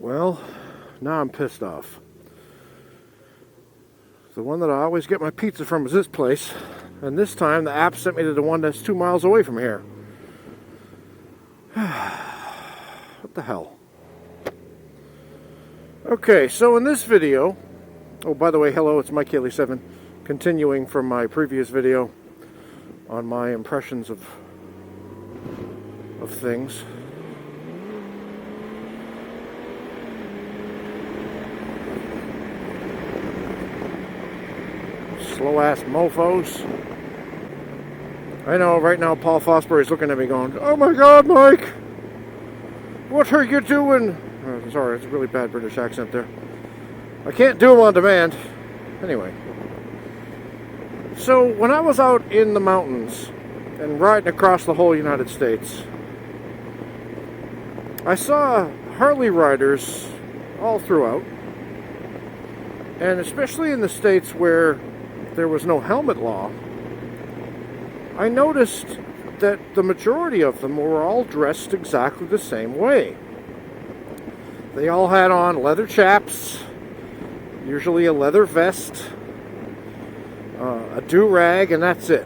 Well, now I'm pissed off. The one that I always get my pizza from is this place, and this time the app sent me to the one that's 2 miles away from here. What the hell? Okay, so in this video, oh, by the way, hello, it's Mike Haley 7, continuing from my previous video on my impressions of things. Slow-ass mofos. I know, right now Paul Fosbury's looking at me going, "Oh my God, Mike! What are you doing?" Oh, sorry, it's a really bad British accent there. I can't do them on demand. Anyway. So, when I was out in the mountains and riding across the whole United States, I saw Harley riders all throughout, and especially in the states where there was no helmet law, I noticed that the majority of them were all dressed exactly the same way. They all had on leather chaps, usually a leather vest, a do-rag, and that's it.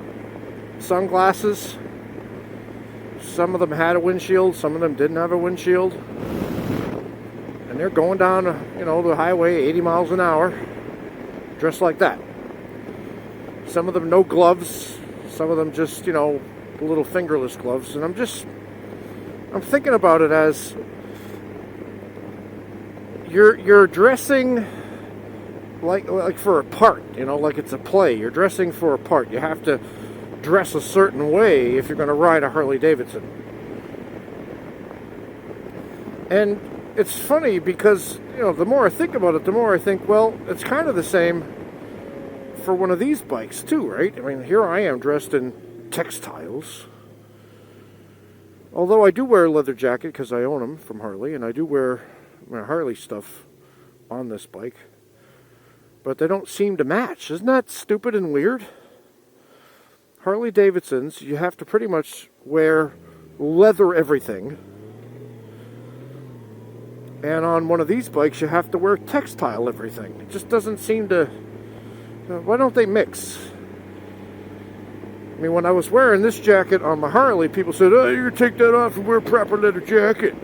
Sunglasses. Some of them had a windshield, some of them didn't have a windshield. And they're going down, the highway 80 miles an hour, dressed like that. Some of them no gloves, some of them just, little fingerless gloves. And I'm thinking about it as you're dressing like for a part, like it's a play. You're dressing for a part. You have to dress a certain way if you're going to ride a Harley Davidson. And it's funny because, the more I think about it, the more I think, well, it's kind of the same for one of these bikes too, right? I mean, here I am dressed in textiles. Although I do wear a leather jacket because I own them from Harley, and I do wear my Harley stuff on this bike. But they don't seem to match. Isn't that stupid and weird? Harley Davidsons, you have to pretty much wear leather everything. And on one of these bikes, you have to wear textile everything. It just doesn't seem to... Why don't they mix? I mean, when I was wearing this jacket on my Harley, people said, "Oh, you take that off and wear a proper leather jacket."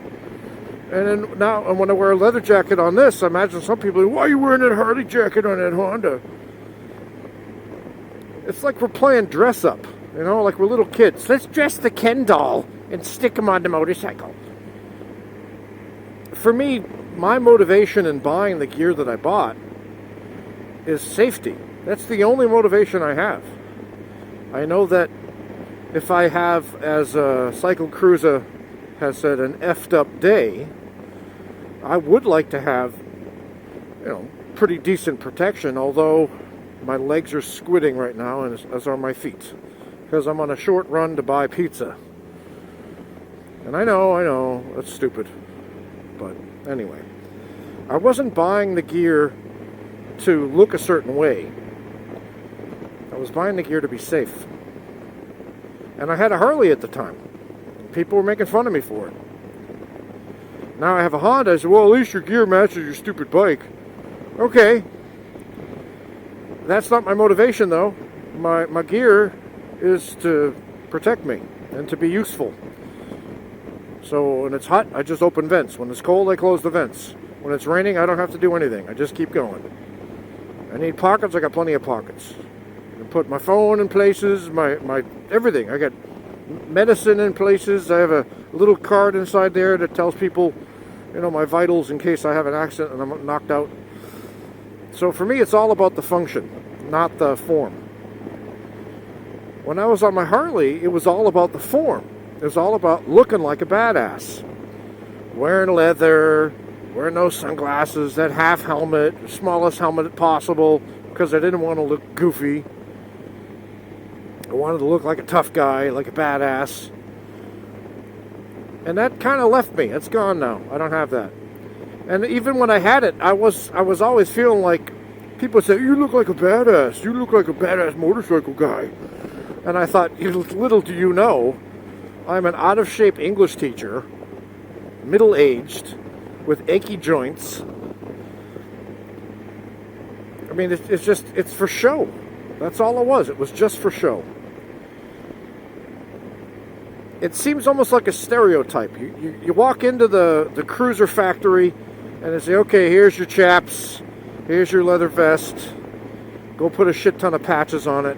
And then now, when I wear a leather jacket on this, I imagine some people say, "Why are you wearing that Harley jacket on that Honda?" It's like we're playing dress up, like we're little kids. Let's dress the Ken doll and stick him on the motorcycle. For me, my motivation in buying the gear that I bought is safety. That's the only motivation I have. I know that if I have, as Cycle Cruiser has said, an effed up day, I would like to have, pretty decent protection, although my legs are squidding right now, and as are my feet, because I'm on a short run to buy pizza. And I know, that's stupid. But anyway, I wasn't buying the gear to look a certain way. I was buying the gear to be safe. And I had a Harley at the time. People were making fun of me for it. Now I have a Honda. I said, "Well, at least your gear matches your stupid bike." Okay. That's not my motivation, though. My gear is to protect me and to be useful. So when it's hot, I just open vents. When it's cold, I close the vents. When it's raining, I don't have to do anything. I just keep going. I need pockets. I got plenty of pockets. I can put my phone in places, my everything. I got medicine in places. I have a little card inside there that tells people, my vitals in case I have an accident and I'm knocked out. So for me, it's all about the function, not the form. When I was on my Harley, it was all about the form. It was all about looking like a badass. Wearing leather, wearing those sunglasses, that half helmet, smallest helmet possible, because I didn't want to look goofy. I wanted to look like a tough guy, like a badass. And that kind of left me. It's gone now. I don't have that. And even when I had it, I was always feeling like people say, "You look like a badass. You look like a badass motorcycle guy." And I thought, little do you know, I'm an out-of-shape English teacher, middle-aged, with achy joints. I mean, it's for show. That's all it was. It was just for show. It seems almost like a stereotype. You walk into the cruiser factory and they say, okay, here's your chaps, here's your leather vest, go put a shit ton of patches on it,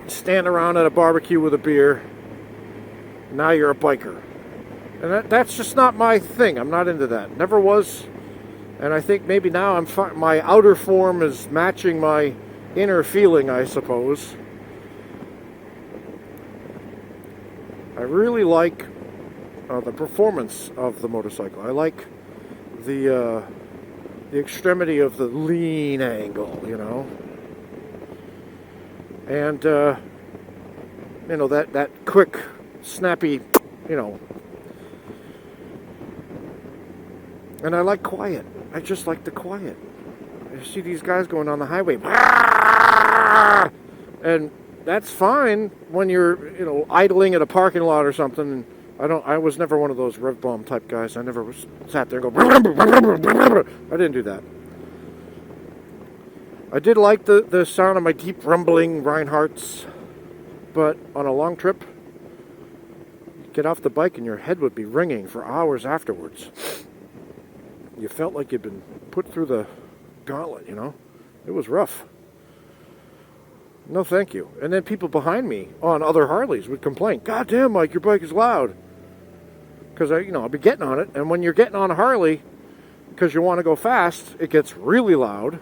stand around at a barbecue with a beer, now you're a biker. And that's just not my thing. I'm not into that. Never was. And I think maybe now my outer form is matching my inner feeling, I suppose. I really like the performance of the motorcycle. I like the extremity of the lean angle, you know. And, you know, that quick, snappy, you know. And I like quiet. I just like the quiet. I see these guys going on the highway. And that's fine when you're, you know, idling at a parking lot or something. I was never one of those rev bomb type guys. I never sat there and go. I didn't do that. I did like the sound of my deep rumbling Reinhardts, but on a long trip, you'd get off the bike and your head would be ringing for hours afterwards. You felt like you'd been put through the gauntlet, you know? It was rough. No, thank you. And then people behind me on other Harleys would complain, God damn, Mike, your bike is loud. Because, I'll be getting on it. And when you're getting on a Harley, because you want to go fast, it gets really loud.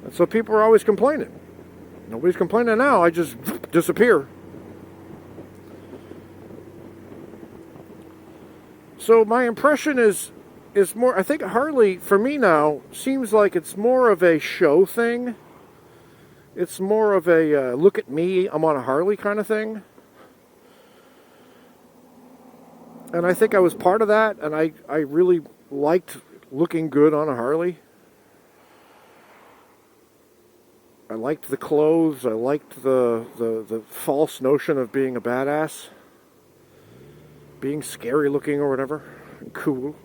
And so people are always complaining. Nobody's complaining now. I just disappear. So my impression is more, I think Harley, for me now, seems like it's more of a show thing. It's more of a look at me, I'm on a Harley kind of thing. And I think I was part of that, and I really liked looking good on a Harley. I liked the clothes, I liked the false notion of being a badass. Being scary looking or whatever, and cool.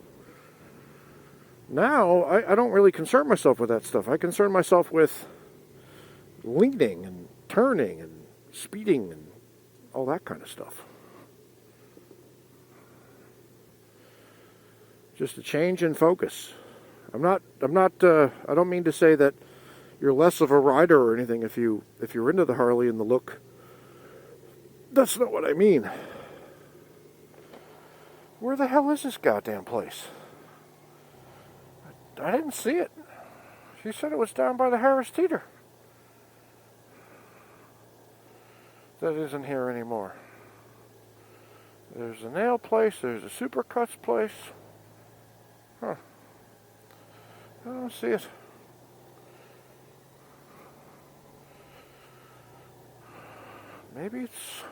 Now, I don't really concern myself with that stuff. I concern myself with leaning and turning and speeding and all that kind of stuff. Just a change in focus. I don't mean to say that you're less of a rider or anything if you're into the Harley and the look. That's not what I mean. Where the hell is this goddamn place? I didn't see it. She said it was down by the Harris Teeter. That isn't here anymore. There's a nail place. There's a Supercuts place. Huh. I don't see it. Maybe it's...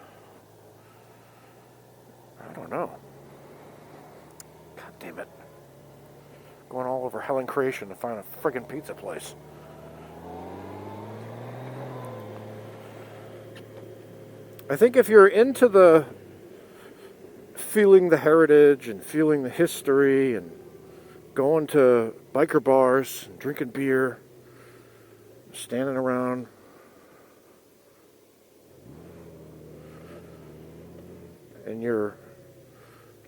I don't know. God damn it. Going all over Hell and Creation to find a friggin' pizza place. I think if you're into the feeling the heritage and feeling the history and going to biker bars and drinking beer, standing around, in your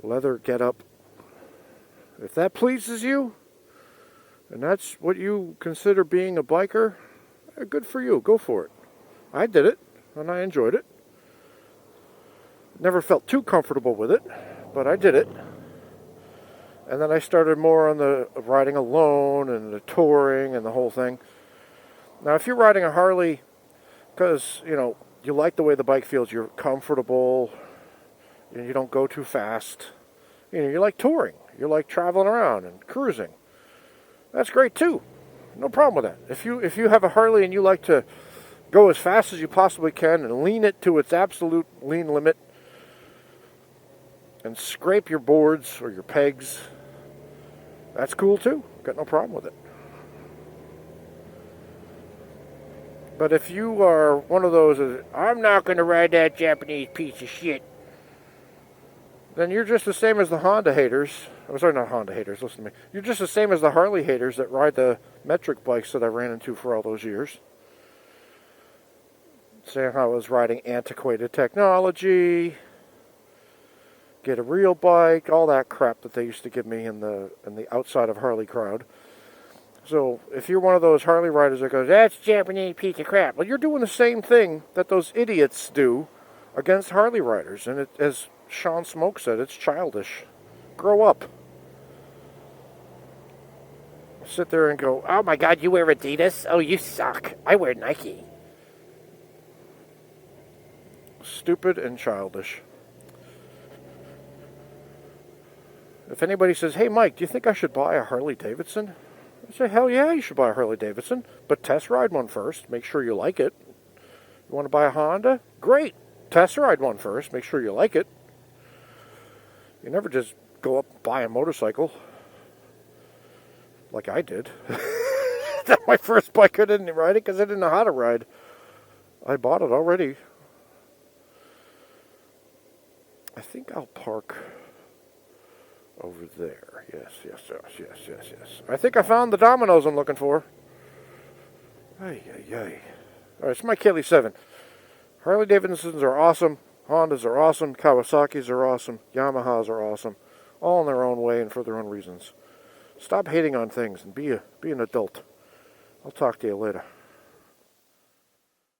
leather getup, if that pleases you, and that's what you consider being a biker, good for you. Go for it. I did it, and I enjoyed it. Never felt too comfortable with it, but I did it. And then I started more on the riding alone and the touring and the whole thing. Now, if you're riding a Harley because, you like the way the bike feels, you're comfortable, and you don't go too fast, you like touring. You like traveling around and cruising. That's great too. No problem with that. If you have a Harley and you like to go as fast as you possibly can and lean it to its absolute lean limit and scrape your boards or your pegs, that's cool too. Got no problem with it. But if you are one of those, I'm not going to ride that Japanese piece of shit. then you're just the same as the Honda haters. I'm sorry, not Honda haters, listen to me. You're just the same as the Harley haters that ride the metric bikes that I ran into for all those years. Saying how I was riding antiquated technology, get a real bike, all that crap that they used to give me in the outside of Harley crowd. So if you're one of those Harley riders that goes, that's Japanese piece of crap, well, you're doing the same thing that those idiots do against Harley riders. And as Sean Smoke said, it's childish. Grow up. Sit there and go, oh my God, you wear Adidas? Oh, you suck. I wear Nike. Stupid and childish. If anybody says, hey Mike, do you think I should buy a Harley Davidson? I say, hell yeah, you should buy a Harley Davidson, but test ride one first. Make sure you like it. You want to buy a Honda? Great. Test ride one first. Make sure you like it. You never just go up and buy a motorcycle like I did. That's my first bike. I didn't ride it because I didn't know how to ride. I bought it already. I think I'll park over there. Yes. I think I found the Domino's I'm looking for. Ay. All right, it's my Kelly 7. Harley Davidsons are awesome. Hondas are awesome. Kawasaki's are awesome. Yamahas are awesome. All in their own way and for their own reasons. Stop hating on things and be an adult. I'll talk to you later.